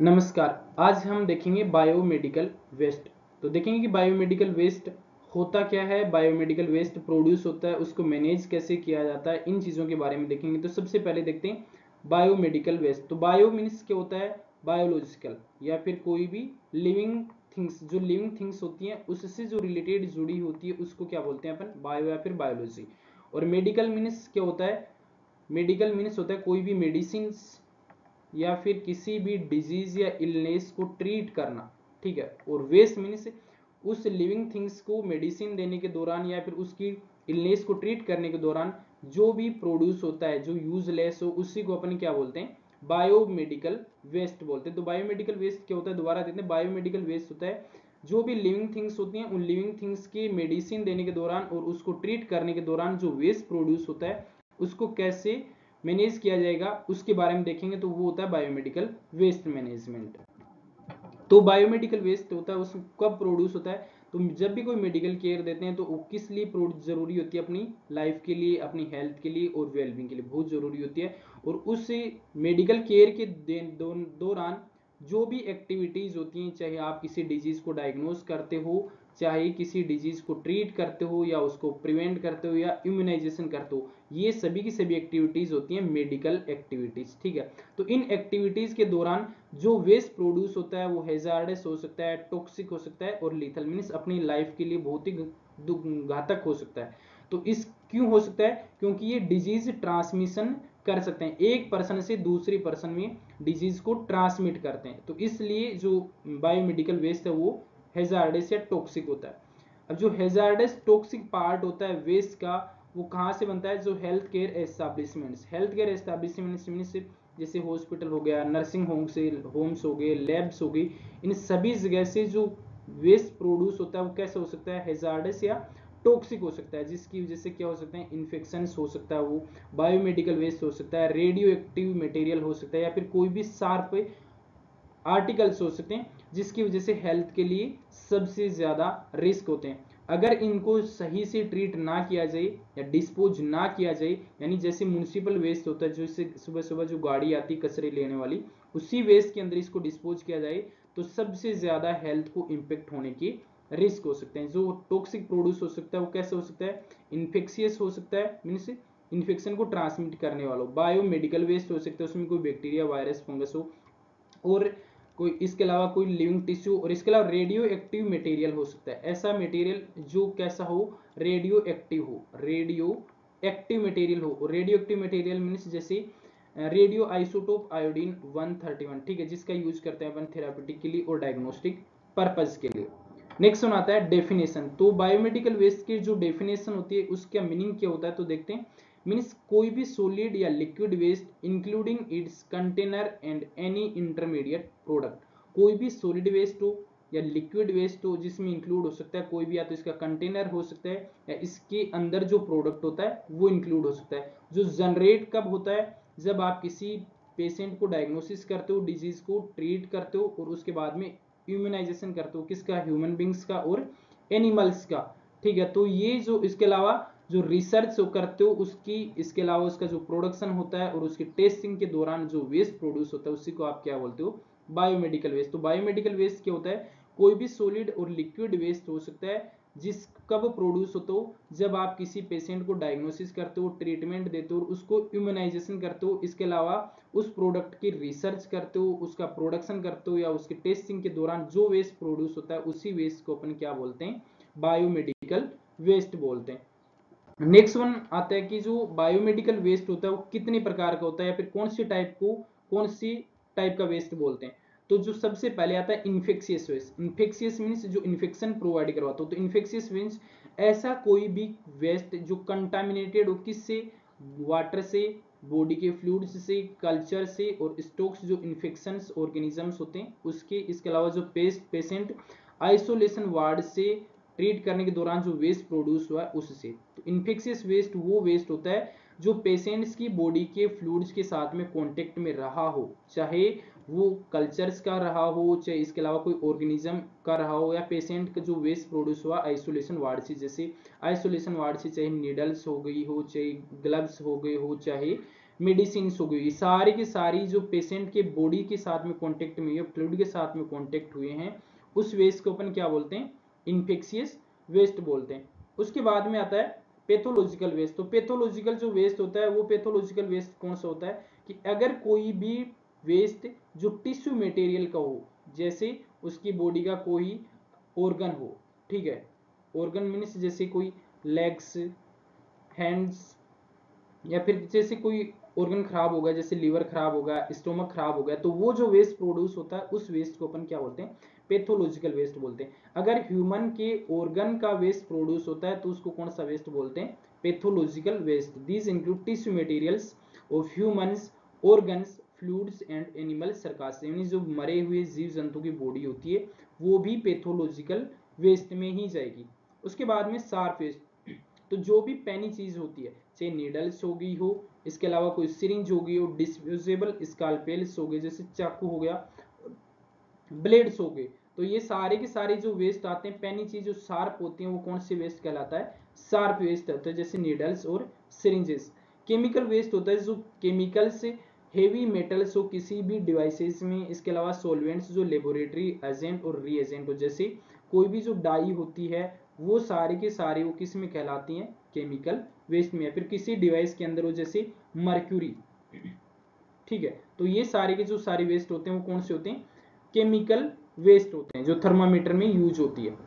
नमस्कार। आज हम देखेंगे बायोमेडिकल वेस्ट। तो देखेंगे कि बायोमेडिकल वेस्ट होता क्या है, बायोमेडिकल वेस्ट प्रोड्यूस होता है, उसको मैनेज कैसे किया जाता है, इन चीज़ों के बारे में देखेंगे। तो सबसे पहले देखते हैं बायोमेडिकल वेस्ट। तो बायो मीन्स क्या होता है, बायोलॉजिकल या फिर कोई भी लिविंग थिंग्स, जो लिविंग थिंग्स होती हैं उससे जो रिलेटेड जुड़ी होती है उसको क्या बोलते हैं अपन, बायो या फिर बायोलॉजी। और मेडिकल मीन्स क्या होता है, मेडिकल मीन्स होता है कोई भी मेडिसिन या फिर किसी भी डिजीज या इलनेस को ट्रीट करना, ठीक है। और वेस्ट मीन्स उस लिविंग थिंग्स को मेडिसिन देने के दौरान या फिर उसकी इलनेस को ट्रीट करने के दौरान जो भी प्रोड्यूस होता है, जो यूजलेस हो, उसी को अपन क्या बोलते हैं, बायोमेडिकल वेस्ट बोलते हैं। तो बायोमेडिकल वेस्ट क्या होता है, दोबारा देते हैं, बायोमेडिकल वेस्ट होता है जो भी लिविंग थिंग्स होती हैं, उन लिविंग थिंग्स की मेडिसिन देने के दौरान और उसको ट्रीट करने के दौरान जो वेस्ट प्रोड्यूस होता है उसको कैसे मैनेज किया जाएगा उसके बारे में देखेंगे। तो वो होता है बायोमेडिकल वेस्ट मैनेजमेंट। तो बायोमेडिकल वेस्ट होता है उस कब प्रोड्यूस होता है, तो जब भी कोई मेडिकल केयर देते हैं तो वो किस लिए जरूरी होती है, अपनी लाइफ के लिए, अपनी हेल्थ के लिए और वेलबींग के लिए बहुत जरूरी होती है। और उस मेडिकल केयर के दौरान जो भी एक्टिविटीज होती हैं, चाहे आप किसी डिजीज को डायग्नोज करते हो, चाहे किसी डिजीज को ट्रीट करते हो, या उसको प्रिवेंट करते हो, या इम्यूनाइजेशन करते हो, ये सभी की सभी एक्टिविटीज होती हैं मेडिकल एक्टिविटीज, ठीक है। तो इन एक्टिविटीज के दौरान जो वेस्ट प्रोड्यूस होता है वो हैजार्डस हो सकता है, टॉक्सिक हो सकता है और लीथल मीन्स अपनी लाइफ के लिए बहुत ही घातक हो सकता है। तो इस क्यों हो सकता है, क्योंकि ये डिजीज ट्रांसमिशन कर सकते हैं, एक पर्सन से दूसरी पर्सन में डिजीज को ट्रांसमिट करते हैं। तो इसलिए जो बायोमेडिकल वेस्ट है वो हैजार्डस या टॉक्सिक होता है। अब जो हैजार्डस टॉक्सिक पार्ट होता है वेस्ट का, वो कहाँ से बनता है, जो health care establishments, health care establishments means जैसे हॉस्पिटल हो गया, नर्सिंग होम्स हो गए, लैब्स हो गई, इन सभी जगह से जो वेस्ट प्रोड्यूस होता है वो कैसे हो सकता है, हैजार्डस या टॉक्सिक हो सकता है, जिसकी वजह से क्या हो सकते हैं, इन्फेक्शंस हो सकता है, वो बायोमेडिकल वेस्ट हो सकता है, रेडियो एक्टिव मटेरियल हो सकता है, या फिर कोई भी शार्प आर्टिकल्स हो सकते हैं जिसकी वजह से हेल्थ के लिए सबसे ज्यादा रिस्क होते हैं। अगर इनको सही से ट्रीट ना किया जाए या डिस्पोज ना किया जाए, यानी जैसे म्यूनिसिपल वेस्ट होता है, जो इससे सुबह सुबह जो गाड़ी आती है कचरे लेने वाली, उसी वेस्ट के अंदर इसको डिस्पोज किया जाए तो सबसे ज्यादा हेल्थ को इम्पेक्ट होने के रिस्क हो सकते हैं। जो टॉक्सिक प्रोड्यूस हो सकता है वो कैसे हो सकता है, इन्फेक्शियस हो सकता है, मीन्स इन्फेक्शन को ट्रांसमिट करने वाला। बायोमेडिकल वेस्ट हो सकता है उसमें कोई बैक्टीरिया, वायरस, फंगस हो, और कोई इसके अलावा कोई लिविंग टिश्यू, और इसके अलावा रेडियो एक्टिव मटेरियल हो सकता है, ऐसा मटेरियल जो कैसा हो, रेडियो एक्टिव हो, रेडियो एक्टिव मटेरियल हो। रेडियो एक्टिव मटेरियल मीन्स जैसे रेडियो आइसोटोप आयोडीन 131, ठीक है, जिसका यूज करते हैं अपन थेरापेटिक के लिए और डायग्नोस्टिक पर्पज के लिए। नेक्स्ट वन आता है डेफिनेशन। तो बायोमेडिकल वेस्ट की जो डेफिनेशन होती है उसका मीनिंग क्या होता है, तो देखते हैं। मीन्स कोई भी सॉलिड या liquid waste including its container and any intermediate product, कोई भी सॉलिड वेस्ट हो या लिक्विड वेस्ट हो जिसमें इंक्लूड हो सकता है कोई भी, या तो इसका कंटेनर हो सकता है या इसके अंदर जो प्रोडक्ट होता है वो इंक्लूड हो सकता है। जो जनरेट कब होता है, जब आप किसी पेशेंट को डायग्नोसिस करते हो, डिजीज को ट्रीट करते हो और उसके बाद में इम्यूनाइजेशन करते हो, किसका, ह्यूमन बींग्स का और एनिमल्स का, ठीक है। तो ये जो इसके अलावा जो रिसर्च करते हो उसकी, इसके अलावा उसका जो प्रोडक्शन होता है और उसकी टेस्टिंग के दौरान जो वेस्ट प्रोड्यूस होता है उसी को आप क्या बोलते हो, बायोमेडिकल वेस्ट। तो बायोमेडिकल वेस्ट क्या होता है, कोई भी सॉलिड और लिक्विड वेस्ट हो सकता है जिस कब प्रोड्यूस होता हो, जब आप किसी पेशेंट को डायग्नोसिस करते हो, ट्रीटमेंट देते हो, उसको इम्यूनाइजेशन करते हो, इसके अलावा उस प्रोडक्ट की रिसर्च करते हो, उसका प्रोडक्शन करते हो, या उसके टेस्टिंग के दौरान जो वेस्ट प्रोड्यूस होता है उसी वेस्ट को अपन क्या बोलते हैं, बायोमेडिकल वेस्ट बोलते हैं। नेक्स्ट वन आता है कि जो बायोमेडिकल वेस्ट होता है वो कितने प्रकार का होता है, या फिर कौन सी टाइप को, कौन सी टाइप का वेस्ट बोलते हैं। तो जो सबसे पहले आता है इन्फेक्शियस वेस्ट। इन्फेक्शियस मीन्स जो इन्फेक्शन प्रोवाइड करवाता हो। तो इन्फेक्शियस मीन्स ऐसा कोई भी वेस्ट जो कंटामिनेटेड हो, किससे, वाटर से, बॉडी के फ्लूइड्स से, कल्चर से, और स्टोक्स जो इन्फेक्शंस ऑर्गेनिजम्स होते हैं उसके, इसके अलावा जो पेशेंट आइसोलेशन वार्ड से ट्रीट करने के दौरान जो वेस्ट प्रोड्यूस हुआ है उससे। तो इन्फेक्शियस वेस्ट वो वेस्ट होता है जो पेशेंट्स की बॉडी के फ्लूइड्स के साथ में कांटेक्ट में रहा हो, चाहे वो कल्चर्स का रहा हो, चाहे इसके अलावा कोई ऑर्गेनिज्म का रहा हो, या पेशेंट का जो वेस्ट प्रोड्यूस हुआ आइसोलेशन वार्ड से, जैसे आइसोलेशन वार्ड से चाहे नीडल्स हो गई हो, चाहे ग्लव्स हो गए हो, चाहे मेडिसिन हो गई, सारी की सारी जो पेशेंट के बॉडी के साथ में कॉन्टेक्ट में या फ्लूइड के साथ में कॉन्टेक्ट हुए हैं, उस वेस्ट को अपन क्या बोलते हैं, इन्फेक्शियस वेस्ट बोलते हैं। उसके बाद में आता है पैथोलॉजिकल वेस्ट। तो पैथोलॉजिकल जो वेस्ट होता है वो पैथोलॉजिकल वेस्ट कौन सा होता है कि अगर कोई भी वेस्ट जो टिश्यू मटेरियल का हो, जैसे उसकी बॉडी का कोई ऑर्गन हो, ठीक है, ऑर्गन मीन्स जैसे कोई लेग्स, हैंड्स, या फिर जैसे कोई ऑर्गन खराब हो गया, जैसे लीवर खराब हो गया, स्टोमक खराब हो गया, तो वो जो वेस्ट प्रोड्यूस होता है उस वेस्ट को अपन क्या बोलते हैं, पैथोलॉजिकल वेस्ट बोलते हैं। अगर ह्यूमन के ऑर्गन का वेस्ट प्रोड्यूस होता है तो उसको कौन सा वेस्ट बोलते हैं, pathological waste. These include tissue materials of humans, organs, fluids and animal carcass, यानी जो मरे हुए जीव जंतु की बॉडी होती है वो भी पैथोलॉजिकल वेस्ट में ही जाएगी। उसके बाद में शार्प वेस्ट, तो जो भी पैनी चीज होती है, चाहे नीडल्स हो गई हो, इसके अलावा कोई सिरिंज हो गई हो, डिस्पोजेबल स्कैलपेल्स हो गए, जैसे चाकू हो गया, ब्लेड्स हो गए, तो ये सारे के सारे जो वेस्ट आते हैं, पैनी चीज जो शार्प होती है वो कौन सी वेस्ट कहलाता है, शार्प वेस्ट होता है, जैसे नीडल्स और सिरिंजेस। केमिकल वेस्ट होता है जो केमिकल से हेवी मेटल्स हो किसी भी डिवाइसेस में, इसके अलावा सॉल्वेंट्स जो लेबोरेटरी एजेंट और रीएजेंट हो, जैसे कोई भी जो डाई होती है वो सारे के सारे वो किस में कहलाती हैं, केमिकल वेस्ट में। या फिर किसी डिवाइस के अंदर हो, जैसे मर्क्यूरी, ठीक है, तो ये सारे के जो सारे वेस्ट होते हैं वो कौन से होते हैं, केमिकल वेस्ट होते हैं, जो थर्मामीटर में यूज होती है।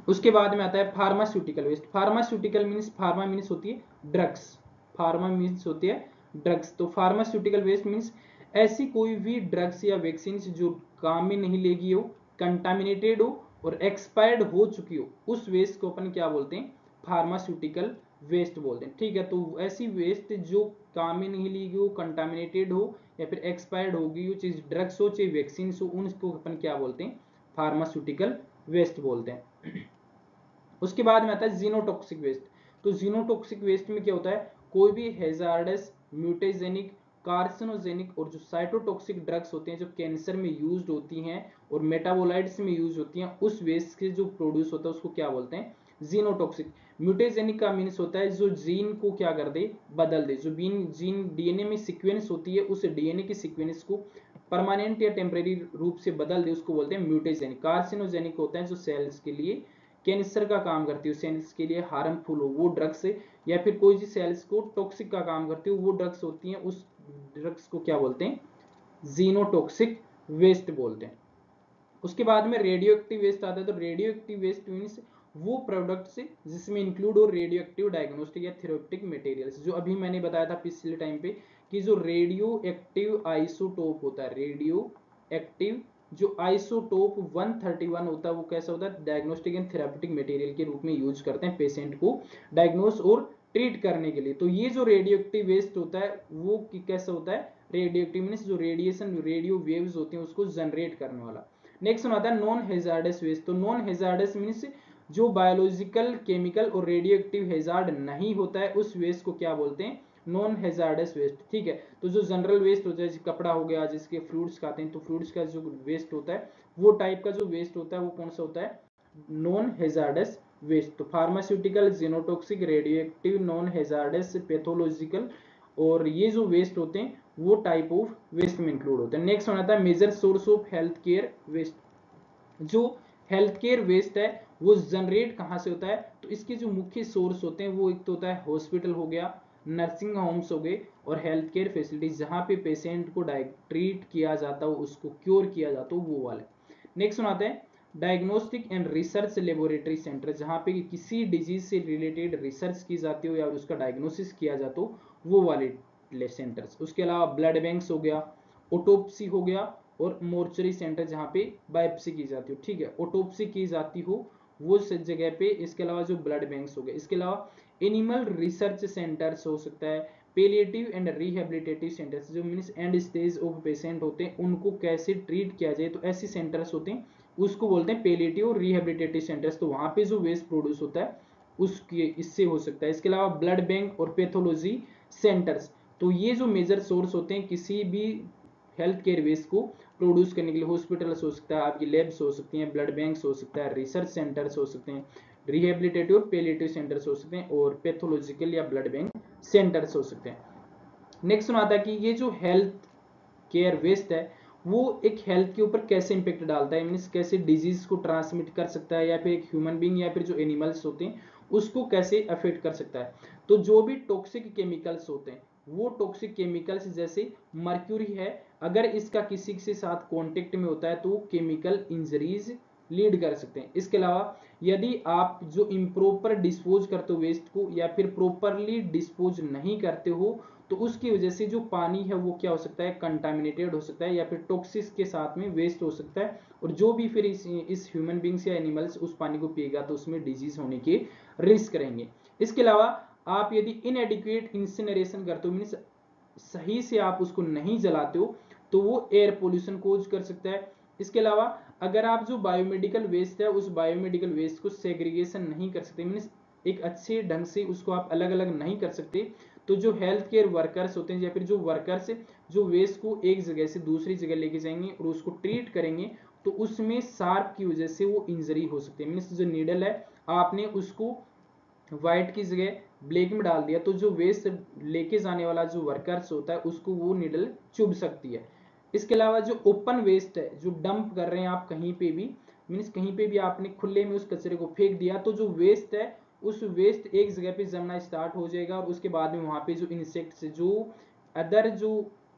उसके बाद में आता है pharmaceutical waste. Pharmaceutical means, pharma means होती है ड्रग्स, फार्मा मीन्स होती है ड्रग्स, तो फार्मास्यूटिकल वेस्ट मीन्स ऐसी कोई भी ड्रग्स या वैक्सीन जो काम में नहीं लेगी हो, कंटामिनेटेड हो और एक्सपायर्ड हो चुकी हो, उस वेस्ट को अपन क्या बोलते हैं, फार्मास्यूटिकल वेस्ट बोलते हैं। ठीक है, तो ऐसी वेस्ट जो काम में नहीं ली गई हो, कंटामिनेटेड हो या फिर एक्सपायर्ड हो गई हो, चाहे ड्रग्स हो चाहे वैक्सीन हो, उनको अपन क्या बोलते हैं, फार्मास्यूटिकल वेस्ट बोलते हैं। उसके बाद में आता है जीनोटॉक्सिक वेस्ट। तो जीनोटॉक्सिक वेस्ट में क्या होता है, कोई भी हैजार्डस, म्यूटेजेनिक, कार्सिनोजेनिक और जो साइटोटॉक्सिक ड्रग्स होते हैं जो कैंसर में यूज्ड होती हैं और मेटाबोलाइट्स में यूज होती हैं, उस वेस्ट से जो प्रोड्यूस होता है उसको क्या बोलते हैं, जीनोटॉक्सिक। म्यूटेजेनिक का मीन्स होता है जो जीन को क्या कर दे, बदल दे, जो जीन डीएनए में सीक्वेंस होती है उस डीएनए की सीक्वेंस को परमानेंट या टेम्परेरी रूप से बदल दे, उसको बोलते हैं म्यूटेजेनिक। कार्सिनोजेनिक होता है जो सेल्स के लिए कैंसर का काम करती है, सेल्स के लिए हार्मफुल हो वो ड्रग्स, या फिर कोई भी सेल्स को टॉक्सिक का काम करती है वो ड्रग्स होती हैं, उस ड्रग्स को क्या बोलते हैं, जीनोटॉक्सिक वेस्ट बोलते हैं। उसके बाद में रेडियो एक्टिव वेस्ट आता है। तो रेडियो एक्टिव वेस्ट मीन्स वो प्रोडक्ट्स जिसमें इंक्लूड हो रेडियो एक्टिव डायग्नोस्टिक या थेरेप्यूटिक मटेरियल्स, जो अभी मैंने बताया था पिछले टाइम पे कि जो रेडियो एक्टिव आइसोटोप होता है, रेडियो एक्टिव जो आइसोटोप 131 होता है वो कैसा होता है, डायग्नोस्टिक एंड थेरेप्यूटिक मटेरियल के रूप में यूज करते हैं पेशेंट को डायग्नोस और ट्रीट करने के लिए। तो ये जो रेडियो एक्टिव वेस्ट होता है वो कैसा होता है, रेडियो एक्टिव मीन्स जो रेडिएशन रेडियो वेव्स होते हैं उसको जनरेट करने वाला। नेक्स्ट आता है नॉन हेजार्डस वेस्ट। तो नॉन हेजार्डस मीन्स जो बायोलॉजिकल, केमिकल और रेडियो एक्टिव हेजार्ड नहीं होता है, उस वेस्ट को क्या बोलते हैं, नॉन हेजार्डस वेस्ट। ठीक है, तो जो जनरल वेस्ट होता है, कपड़ा हो गया, जिसके फ्रूट्स खाते हैं तो फ्रूट्स का जो वेस्ट होता है वो टाइप का जो वेस्ट होता है वो कौन सा होता है, नॉन हेजार्डस वेस्ट। तो pharmaceutical, genotoxic, radio active, non hazardous, pathological, और ये जो वेस्ट होते हैं वो टाइप ऑफ वेस्ट में इंक्लूड होते हैं। नेक्स्ट आता है major source of health care waste. जो हेल्थ केयर वेस्ट है वो जनरेट कहाँ से होता है, तो इसके जो मुख्य सोर्स होते हैं वो एक तो होता है हॉस्पिटल हो गया, नर्सिंग होम्स हो गए और हेल्थ केयर फैसिलिटीज, जहाँ पे पेशेंट को ट्रीट किया जाता हो, उसको क्योर किया जाता हो, वो वाले। नेक्स्ट आते हैं diagnostic and research laboratory centre, जहाँ पे किसी डिजीज से रिलेटेड रिसर्च की जाती हो या उसका डायग्नोसिस किया जाता हो, वो वाले सेंटर्स। उसके अलावा ब्लड बैंक्स हो गया, ऑटोप्सी हो गया और मोर्चरी सेंटर जहाँ पे बायोप्सी की जाती हो। ठीक है, ऑटोप्सी की जाती हो वो जगह पे। इसके अलावा जो ब्लड बैंक्स हो गए, इसके अलावा एनिमल रिसर्च सेंटर्स हो सकता है, पेलिएटिव एंड रिहेबिलिटेटिव सेंटर्स, जो means and stage of patient होते हैं उनको कैसे ट्रीट किया जाए, तो ऐसे सेंटर्स होते हैं उसको बोलते हैं पेलिएटिव और रिहेबिलिटेटिव सेंटर्स। तो वहां पे जो वेस्ट प्रोड्यूस होता है उसके इससे हो सकता है। इसके अलावा ब्लड बैंक और पैथोलॉजी सेंटर्स, तो ये जो मेजर सोर्स होते हैं किसी भी हेल्थ केयर वेस्ट को प्रोड्यूस करने के लिए। हॉस्पिटल्स हो सकता है, आपकी लैब्स हो सकती हैं, ब्लड बैंक्स हो सकता है, रिसर्च सेंटर्स हो सकते हैं, रिहेबिलिटेटिव और पेलिएटिव सेंटर्स हो सकते हैं और पैथोलॉजिकल या ब्लड बैंक सेंटर्स हो सकते हैं। नेक्स्ट सुनाता है कि ये जो हेल्थ केयर वेस्ट है वो एक हेल्थ के ऊपर कैसे इंपैक्ट डालता है, मीन्स कैसे डिजीज को ट्रांसमिट कर सकता है, या फिर एक ह्यूमन बींग या फिर जो एनिमल्स होते हैं उसको कैसे अफेक्ट कर सकता है। तो जो भी टॉक्सिक केमिकल्स होते हैं, वो टॉक्सिक केमिकल्स जैसे मर्क्यूरी है, अगर इसका किसी के साथ कॉन्टेक्ट में होता है तो केमिकल इंजरीज लीड कर सकते हैं। इसके अलावा यदि आप जो इम्प्रॉपर डिस्पोज करते हो वेस्ट को, या फिर प्रॉपरली डिस्पोज नहीं करते हो, तो उसकी वजह से जो पानी है वो क्या हो सकता है, कंटामिनेटेड हो सकता है, या फिर टॉक्सिस के साथ में वेस्ट हो सकता है, और जो भी फिर इस ह्यूमन बींग्स या एनिमल्स उस पानी को पिएगा तो उसमें डिजीज होने के रिस्क रहेंगे। इसके अलावा आप यदि इनएडिक्वेट इंसिनरेशन करते हो, मीन्स सही से आप उसको नहीं जलाते हो, तो वो एयर पोल्यूशन कोज कर सकता है। इसके अलावा अगर आप जो बायोमेडिकल वेस्ट है उस बायोमेडिकल वेस्ट को सेग्रीगेशन नहीं कर सकते, मीन्स एक अच्छे ढंग से उसको आप अलग अलग नहीं कर सकते, तो जो हेल्थ केयर वर्कर्स होते हैं या फिर जो वर्कर्स जो वेस्ट को एक जगह से दूसरी जगह लेके जाएंगे और उसको ट्रीट करेंगे, तो उसमें शार्प की वजह से वो इंजरी हो सकती है। मीन्स जो नीडल है आपने उसको व्हाइट की जगह ब्लैक में डाल दिया, तो जो वेस्ट लेके जाने वाला जो वर्कर्स होता है उसको वो नीडल चुभ सकती है। इसके अलावा जो ओपन वेस्ट है, जो डंप कर रहे हैं आप कहीं पे भी, मीन्स कहीं पे भी आपने खुले में उस कचरे को फेंक दिया, तो जो वेस्ट है उस वेस्ट एक जगह पे जमना स्टार्ट हो जाएगा, और उसके बाद में वहां पे जो इंसेक्ट्स, जो अदर जो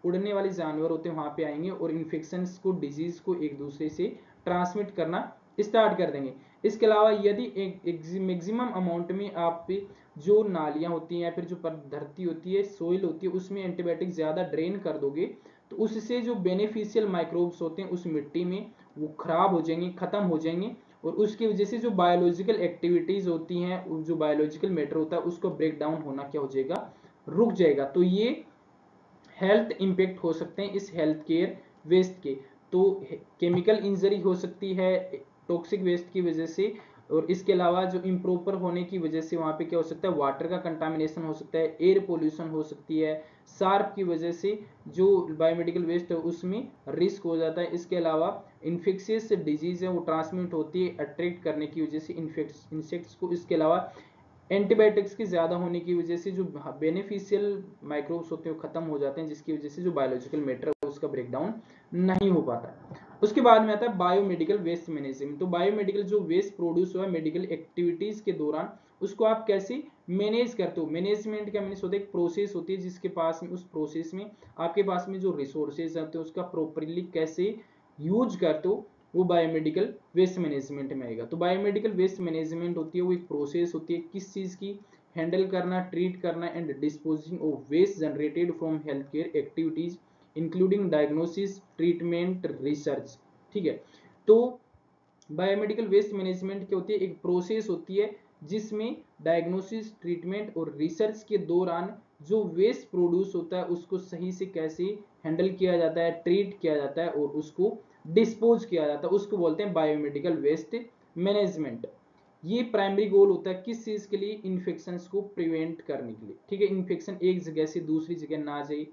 उड़ने वाले जानवर होते हैं वहां पे आएंगे और इन्फेक्शन को, डिजीज को एक दूसरे से ट्रांसमिट करना स्टार्ट कर देंगे। इसके अलावा यदि एक मैक्सिमम अमाउंट में आप पे जो नालियां होती हैं या फिर जो धरती होती है, सोइल होती है, उसमें एंटीबायोटिक ज्यादा ड्रेन कर दोगे, तो उससे जो बेनिफिशियल माइक्रोब्स होते हैं उस मिट्टी में वो खराब हो जाएंगे, खत्म हो जाएंगे, और उसकी वजह से जो बायोलॉजिकल एक्टिविटीज होती हैं, जो बायोलॉजिकल मैटर होता है उसको ब्रेक डाउन होना क्या हो जाएगा, रुक जाएगा। तो ये हेल्थ इंपैक्ट हो सकते हैं इस हेल्थ केयर वेस्ट के। तो केमिकल इंजरी हो सकती है टॉक्सिक वेस्ट की वजह से, और इसके अलावा जो इम्प्रॉपर होने की वजह से वहां पे क्या हो सकता है, वाटर का कंटामिनेशन हो सकता है, एयर पोल्यूशन हो सकती है, सार्प की वजह से जो बायोमेडिकल वेस्ट है उसमें रिस्क हो जाता है। इसके अलावा इन्फेक्शियस डिजीज है वो ट्रांसमिट होती है अट्रैक्ट करने की वजह से इंसेक्ट्स को। इसके अलावा एंटीबायोटिक्स की ज्यादा होने की वजह से जो बेनिफिशियल माइक्रोब्स होते हैं वो खत्म हो जाते हैं, जिसकी वजह से जो बायोलॉजिकल मैटर है उसका ब्रेकडाउन नहीं हो पाता। उसके बाद में आता है बायोमेडिकल वेस्ट मैनेजमेंट। तो बायोमेडिकल जो वेस्ट प्रोड्यूस हुआ है मेडिकल एक्टिविटीज के दौरान, उसको आप कैसे मैनेज करते हो। मैनेजमेंट क्या मीन्स होता है, एक प्रोसेस होती है जिसके पास में, उस प्रोसेस में आपके पास में जो रिसोर्सेज होते हैं उसका प्रॉपरली कैसे यूज करते हो, वो बायोमेडिकल वेस्ट मैनेजमेंट में आएगा। तो बायोमेडिकल वेस्ट मैनेजमेंट होती है वो एक प्रोसेस होती है किस चीज की, हैंडल करना, ट्रीट करना and disposing of waste generated from health care activities including diagnosis, treatment, research. ठीक है, तो बायोमेडिकल वेस्ट मैनेजमेंट क्या होती है, एक प्रोसेस होती है जिसमें डायग्नोसिस, ट्रीटमेंट और रिसर्च के दौरान जो वेस्ट प्रोड्यूस होता है उसको सही से कैसे हैंडल किया जाता है, ट्रीट किया जाता है और उसको डिस्पोज किया जाता है, उसको बोलते हैं बायोमेडिकल वेस्ट मैनेजमेंट। ये प्राइमरी गोल होता है किस चीज के लिए, इन्फेक्शन को प्रिवेंट करने के लिए। ठीक है, इन्फेक्शन एक जगह से दूसरी जगह ना जाए,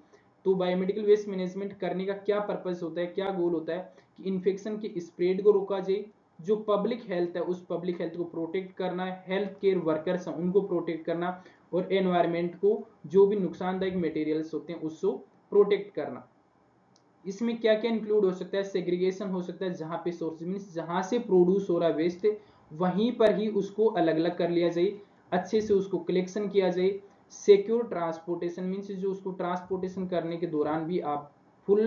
तो बायोमेडिकल वेस्ट मैनेजमेंट करने का क्या पर्पस होता है, क्या गोल होता है कि इन्फेक्शन के स्प्रेड को रोका जाए, जो पब्लिक हेल्थ है उस पब्लिक हेल्थ को प्रोटेक्ट करना है, हेल्थ केयर वर्कर्स हैं उनको प्रोटेक्ट करना, और एनवायरमेंट को जो भी नुकसानदायक मटेरियल्स होते हैं उसको प्रोटेक्ट करना। इसमें क्या क्या इंक्लूड हो सकता है, सेग्रीगेशन हो सकता है, जहां पे सोर्स मीन्स जहां से प्रोड्यूस हो रहा है वेस्ट वहीं पर ही उसको अलग अलग कर लिया जाए, अच्छे से उसको कलेक्शन किया जाए। सिक्योर ट्रांसपोर्टेशन मीन्स जो उसको ट्रांसपोर्टेशन करने के दौरान भी आप फुल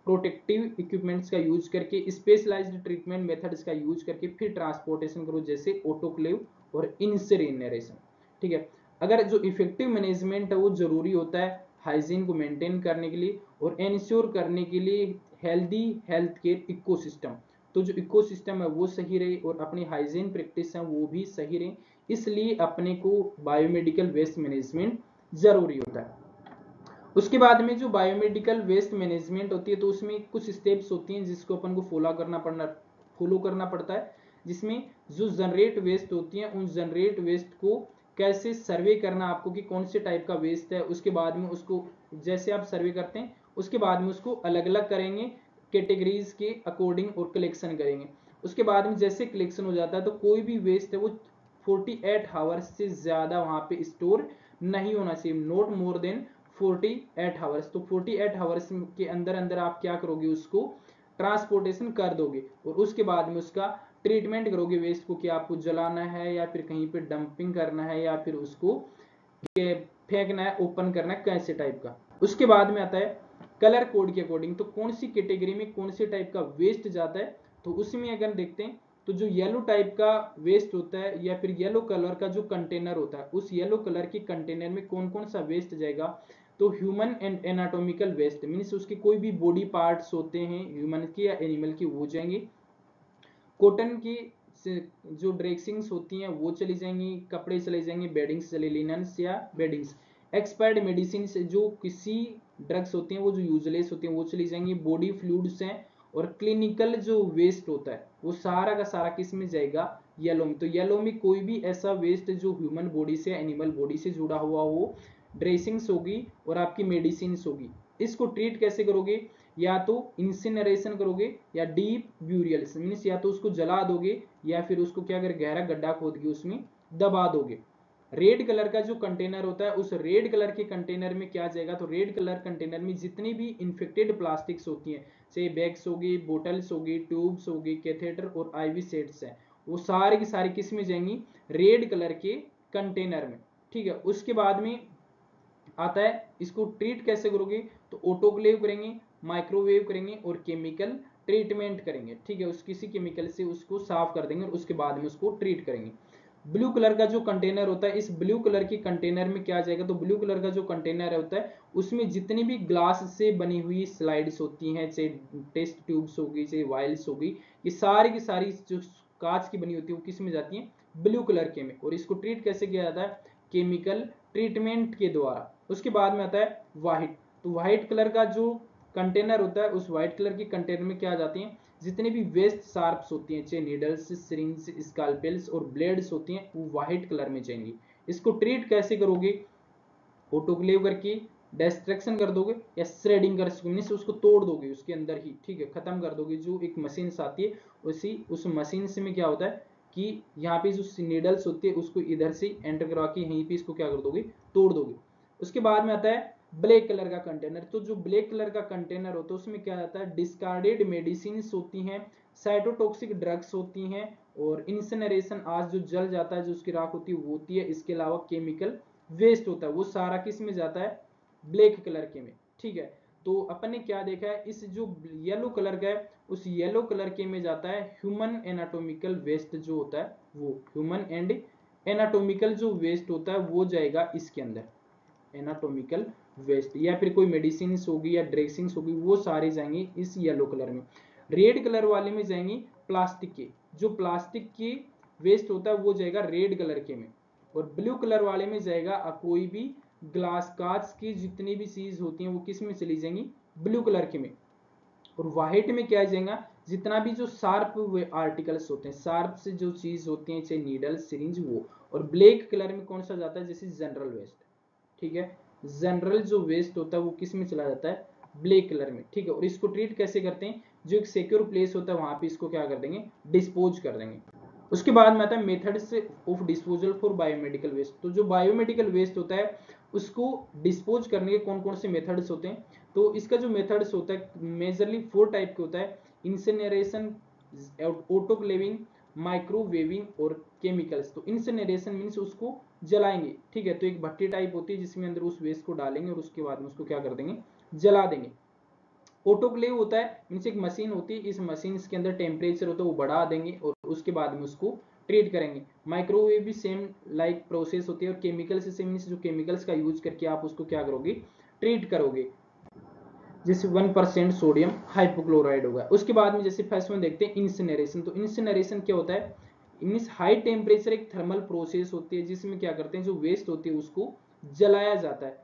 प्रोटेक्टिव इक्विपमेंट्स का यूज करके, स्पेशलाइज्ड ट्रीटमेंट मेथड्स का यूज करके फिर ट्रांसपोर्टेशन करो, जैसे ऑटोक्लेव और इंसिनरेशन। ठीक है, अगर जो इफेक्टिव मैनेजमेंट है वो जरूरी होता है हाइजीन को मेंटेन करने के लिए और इंश्योर करने के लिए हेल्दी हेल्थ केयर इकोसिस्टम। तो जो इकोसिस्टम है वो सही रहे और अपनी हाइजीन प्रैक्टिस है वो भी सही रहे, इसलिए अपने को बायोमेडिकल वेस्ट मैनेजमेंट जरूरी होता है। उसके बाद में जो बायोमेडिकल वेस्ट मैनेजमेंट होती है तो उसमें कुछ स्टेप्स होती हैं जिसको अपन को फॉलो करना पड़ता है, जिसमें जो जनरेट वेस्ट होती हैं उन जनरेट वेस्ट को कैसे सर्वे करना आपको कि कौन से टाइप का वेस्ट है, उसके बाद में उसको जैसे आप सर्वे करते हैं उसके बाद में उसको अलग अलग करेंगे कैटेगरीज के अकॉर्डिंग और कलेक्शन करेंगे। उसके बाद में जैसे कलेक्शन हो जाता है तो कोई भी वेस्ट है वो 48 आवर्स से ज्यादा वहां पे स्टोर नहीं होना चाहिए, नॉट मोर देन 48 आवर्स। तो 48 आवर्स के अंदर अंदर आप क्या करोगे, उसको ट्रांसपोर्टेशन कर दोगे और उसके बाद में उसका ट्रीटमेंट करोगे वेस्ट को, कि आपको जलाना है या फिर कहीं पे डंपिंग करना है या फिर उसको फेंकना है, ओपन करना है, कैसे टाइप का। उसके बाद में आता है कलर कोड के अकॉर्डिंग, तो कौन सी कैटेगरी में कौन से टाइप का वेस्ट जाता है। तो उसमें अगर देखते हैं तो जो येलो टाइप का वेस्ट होता है या फिर येलो कलर का जो कंटेनर होता है, उस येलो कलर के कंटेनर में कौन कौन सा वेस्ट जाएगा, तो human and anatomical waste, means उसके कोई भी बॉडी पार्ट्स होते हैं ह्यूमन के या एनिमल के, वो जाएंगे। कॉटन की जो ड्रेसिंग्स होती हैं वो चली जाएंगी, कपड़े चले जाएंगे, बेडिंग्स चले, लिनन्स या बेडिंग्स। एक्सपायर्ड मेडिसिन जो किसी ड्रग्स होती हैं वो जो यूजलेस होती हैं वो चली जाएंगी। बॉडी फ्लूइड्स हैं और क्लिनिकल जो वेस्ट होता है वो सारा का सारा किस में जाएगा, येलो में। तो येलो में कोई भी ऐसा वेस्ट जो ह्यूमन बॉडी से एनिमल बॉडी से जुड़ा हुआ हो, ड्रेसिंग्स होगी और आपकी मेडिसिन होगी। इसको ट्रीट कैसे करोगे, या तो इंसिनरेशन करोगे या डीप ब्यूरियल, मीन्स या तो उसको जला दोगे या फिर उसको क्या कर गहरा गड्ढा खोद के उसमें दबा दोगे। रेड कलर का जो कंटेनर होता है, उस रेड कलर के कंटेनर में क्या जाएगा, तो रेड कलर कंटेनर में जितनी भी इन्फेक्टेड प्लास्टिक्स होती हैं, से बैग्स होगी, बोटल्स होगी, ट्यूब्स होगी, कैथेटर और आईवी सेट्स हैं, वो सारे की सारी किस में जाएंगी, रेड कलर के कंटेनर में। ठीक है, उसके बाद में आता है इसको ट्रीट कैसे करोगे, तो ऑटोक्लेव करेंगे, माइक्रोवेव करेंगे और केमिकल ट्रीटमेंट करेंगे। ठीक है, उस किसी केमिकल से उसको साफ कर देंगे और उसके बाद में उसको ट्रीट करेंगे। ब्लू कलर का जो कंटेनर होता है, इस ब्लू कलर के कंटेनर में क्या जाएगा, तो ब्लू कलर का जो कंटेनर होता है उसमें जितनी भी ग्लास से बनी हुई स्लाइड्स होती हैं, चाहे टेस्ट ट्यूब्स होगी, चाहे वायल्स होगी, ये सारी की सारी जो कांच की बनी होती है वो किस में जाती है, ब्लू कलर के में। और इसको ट्रीट कैसे किया जाता है, केमिकल ट्रीटमेंट के द्वारा। उसके बाद में आता है व्हाइट। तो व्हाइट कलर का जो कंटेनर होता है, उस व्हाइट कलर के कंटेनर में क्या जाती हैं, जितने भी वेस्ट शार्प्स होती हैं, चाहे नीडल्स, सिरिंज, स्कैल्पेल्स और ब्लेड्स होती हैं, वो व्हाइट कलर में जाएंगी। इसको ट्रीट कैसे करोगे, ऑटोक्लेव करके डिस्ट्रक्शन कर दोगे या श्रेडिंग कर सकते, उसको तोड़ दोगे उसके अंदर ही। ठीक है, खत्म कर दोगे। जो एक मशीन आती है उस मशीन से में क्या होता है कि यहाँ पे जो नीडल्स होती है उसको इधर से एंटर करवा के यहीं पे इसको क्या कर दोगे, तोड़ दोगे। उसके बाद में आता है ब्लैक कलर का कंटेनर। तो जो ब्लैक कलर का कंटेनर होता है उसमें क्या आता है, डिस्कार्डेड मेडिसिन होती हैं, साइटोटॉक्सिक ड्रग्स होती हैं और इंसिनरेशन, आज जो जल जाता है जो उसकी राख होती है वो होती है। इसके अलावा केमिकल वेस्ट होता है, वो सारा किस में जाता है, ब्लैक कलर के में। ठीक है, तो अपन ने क्या देखा है, इस जो येलो कलर का है उस येलो कलर के में जाता है ह्यूमन एनाटॉमिकल वेस्ट जो होता है, वो ह्यूमन एंड एनाटॉमिकल जो वेस्ट होता है वो जाएगा इसके अंदर, एनाटॉमिकल वेस्ट, या फिर कोई मेडिसिन होगी या ड्रेसिंग्स होगी, वो सारे जाएंगे इस येलो कलर में। रेड कलर वाले में जाएंगे प्लास्टिक के, जो प्लास्टिक के वेस्ट होता है वो जाएगा रेड कलर के में। और ब्लू कलर वाले में जाएगा कोई भी ग्लास, कांच की जितनी भी चीज होती हैं वो किस में चली जाएंगी, ब्लू कलर के में। और व्हाइट में क्या जाएगा, जितना भी जो शार्प आर्टिकल्स होते हैं, शार्प से जो चीज होती है, चाहे नीडल, सिरिंज, वो। और ब्लैक कलर में कौन सा जाता है, जैसे जनरल वेस्ट। ठीक है, जनरल जो वेस्ट होता है वो किस में चला जाता है, ब्लैक कलर में। ठीक है, और इसको ट्रीट कैसे करते हैं, जो एक सिक्योर प्लेस होता है वहां पे इसको क्या कर देंगे, डिस्पोज कर देंगे। उसके बाद में आता है methods of disposal for biomedical waste. तो जो बायोमेडिकल वेस्ट होता है उसको डिस्पोज करने के कौन कौन से मेथड्स होते हैं, तो इसका जो मेथड्स होता है मेजरली 4 टाइप के होता है, इंसिनरेशन, ऑटोक्लेविंग, माइक्रोवेविंग और केमिकल्स। तो इंसिनरेशन मीन्स उसको जलाएंगे। ठीक है, तो एक भट्टी टाइप होती है जिसमें अंदर उस वेस्ट को डालेंगे और उसके बाद में उसको क्या कर देंगे, जला देंगे। ऑटोक्लेव होता है मीन्स एक मशीन होती है, इस मशीन के अंदर टेम्परेचर होता है वो बढ़ा देंगे और उसके बाद में उसको ट्रीट करेंगे। माइक्रोवेव भी सेम लाइक प्रोसेस होती है। और केमिकल से मीन्स जो केमिकल्स का यूज करके आप उसको क्या करोगे, ट्रीट करोगे। जैसे 1% सोडियम हाइपोक्लोराइड होगा। उसके बाद में जैसे फर्स्ट में देखते हैं इंसिनरेशन। तो इंसिनरेशन क्या होता है, मीन्स हाई टेम्परेचर एक थर्मल प्रोसेस होती है जिसमें क्या करते हैं, जो वेस्ट होती है उसको जलाया जाता है।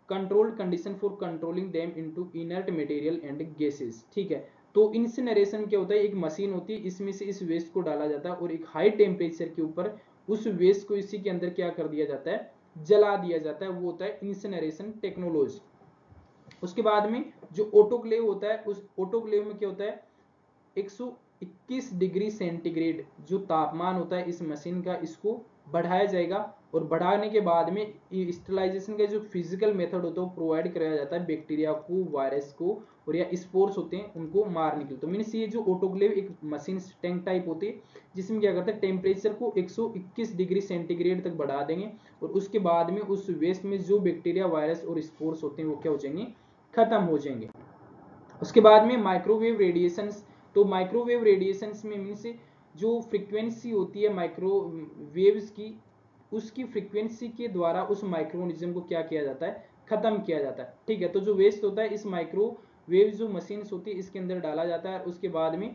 Controlled condition for controlling them into inert material and gases. ठीक है, तो इंसिनरेशन क्या होता है, एक मशीन होती है, इसमें से इस वेस्ट को डाला जाता है और एक हाई टेम्परेचर के ऊपर उस वेस्ट को इसी के अंदर क्या कर दिया जाता है, जला दिया जाता है। वो होता है इंसिनरेशन टेक्नोलॉजी। उसके बाद में जो ऑटोक्लेव होता है, उस ऑटोक्लेव में क्या होता है, 121 डिग्री सेंटीग्रेड जो तापमान होता है इस मशीन का, इसको बढ़ाया जाएगा और बढ़ाने के बाद में स्टरलाइजेशन का जो फिजिकल मेथड होता है वो प्रोवाइड कराया जाता है बैक्टीरिया को, वायरस को, और या स्पोर्स होते हैं उनको मारने के लिए। तो मीन्स ये जो ऑटोक्लेव एक मशीन टैंक टाइप होती है जिसमें क्या करते हैं टेम्परेचर को 121 डिग्री सेंटीग्रेड तक बढ़ा देंगे और उसके बाद में उस वेस्ट में जो बैक्टीरिया, वायरस और स्पोर्स होते हैं वो क्या हो जाएंगे, खत्म हो जाएंगे। उसके बाद में माइक्रोवेव रेडिएशंस। तो माइक्रोवेव रेडिएशंस में मीन्स जो फ्रीक्वेंसी होती है माइक्रोवेव्स की, उसकी फ्रीक्वेंसी के द्वारा उस माइक्रोऑर्गेनिज्म को क्या किया जाता है, खत्म किया जाता है। ठीक है, तो जो वेस्ट होता है इस माइक्रोवेव जो मशीन्स होती है इसके अंदर डाला जाता है। उसके बाद में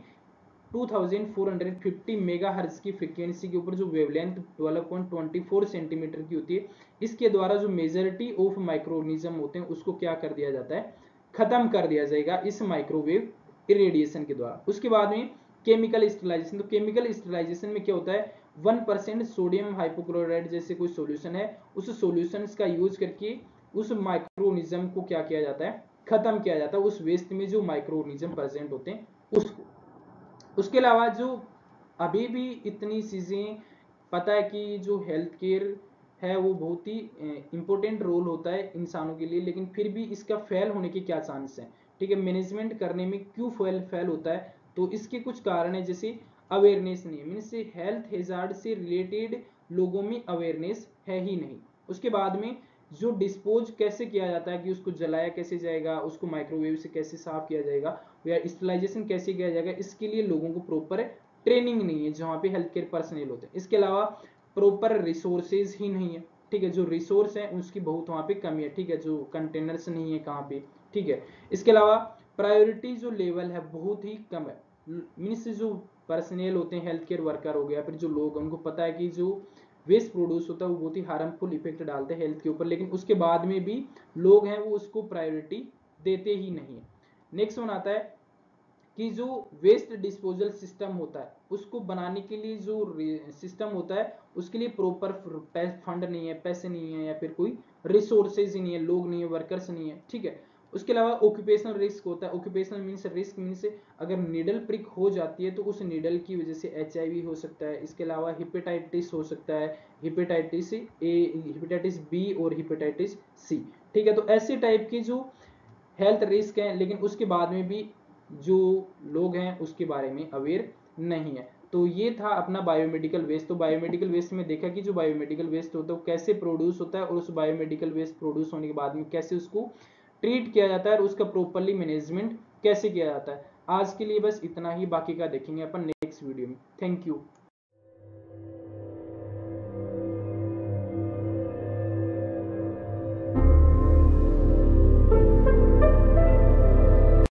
2450 मेगाहर्ट्ज की फ्रीक्वेंसी के ऊपर जो वेवलेंथ 12.24 सेंटीमीटर की होती है, इसके द्वारा जो मेजॉरिटी ऑफ माइक्रोऑर्गेनिज्म होते हैं उसको क्या कर दिया जाता है, खत्म कर दिया जाएगा इस माइक्रोवेव इरेडिएशन के द्वारा। उसके बाद में केमिकल स्टरलाइजेशन। तो केमिकल स्टरलाइजेशन में क्या होता है, 1% सोडियम हाइपोक्लोराइड जैसे कोई सॉल्यूशन है, उस सॉल्यूशन का यूज करके उस माइक्रोऑर्गेनिज्म को क्या किया जाता है, खत्म किया जाता है, उस वेस्ट में जो माइक्रोऑर्गेनिज्म प्रेजेंट होते हैं उसको। उसके अलावा जो अभी भी इतनी चीजें पता है कि जो हेल्थ केयर है वो बहुत ही इंपॉर्टेंट रोल होता है इंसानों के लिए, लेकिन फिर भी इसका फेल होने के क्या चांस हैं। ठीक है, मैनेजमेंट करने में क्यों फेल होता है, तो इसके कुछ कारण है, जैसे अवेयरनेस नहीं है, मीन्स हेल्थ हेजार्ड से रिलेटेड लोगों में अवेयरनेस है ही नहीं। उसके बाद में जो डिस्पोज कैसे किया जाता है कि उसको जलाया कैसे जाएगा, उसको माइक्रोवेव से कैसे साफ किया जाएगा या स्टरलाइजेशन कैसे किया जाएगा, इसके लिए लोगों को प्रॉपर ट्रेनिंग नहीं है जहाँ पे हेल्थ केयर पर्सनल होते हैं। इसके अलावा प्रॉपर रिसोर्सेज ही नहीं है। ठीक है, जो रिसोर्स है उसकी बहुत वहाँ पे कमी है। ठीक है, जो कंटेनर्स नहीं है कहाँ पे। ठीक है, इसके अलावा प्रायोरिटी जो लेवल है बहुत ही कम है। मीन्स जो पर्सनल होते हैं, हेल्थ केयर वर्कर हो गया, फिर जो लोग उनको पता है कि जो वेस्ट प्रोड्यूस होता है वो बहुत ही हार्मफुल इफेक्ट डालते हैं हेल्थ के ऊपर, लेकिन उसके बाद में भी लोग हैं वो उसको प्रायोरिटी देते ही नहीं है। नेक्स्ट वन आता है कि जो वेस्ट डिस्पोजल सिस्टम होता है उसको बनाने के लिए जो सिस्टम होता है उसके लिए प्रॉपर फंड नहीं है, पैसे नहीं है, या फिर कोई रिसोर्सेज ही नहीं है, लोग नहीं है, वर्कर्स नहीं है। ठीक है, उसके अलावा ऑक्यूपेशनल रिस्क होता है। ऑक्यूपेशनल मीन्स रिस्क मीन्स अगर नीडल प्रिक हो जाती है तो उस नीडल की वजह से HIV हो सकता है। इसके अलावा हिपेटाइटिस हो सकता है, हिपेटाइटिस ए, हिपेटाइटिस बी और हिपेटाइटिस सी। ठीक है, तो ऐसे टाइप के जो हेल्थ रिस्क हैं, लेकिन उसके बाद में भी जो लोग हैं उसके बारे में अवेयर नहीं है। तो ये था अपना बायोमेडिकल वेस्ट। तो बायोमेडिकल वेस्ट में देखा कि जो बायोमेडिकल वेस्ट होता है वो कैसे प्रोड्यूस होता है और उस बायोमेडिकल वेस्ट प्रोड्यूस होने के बाद में कैसे उसको ट्रीट किया जाता है और उसका प्रॉपरली मैनेजमेंट कैसे किया जाता है। आज के लिए बस इतना ही, बाकी का देखेंगे अपन नेक्स्ट वीडियो में। Thank you.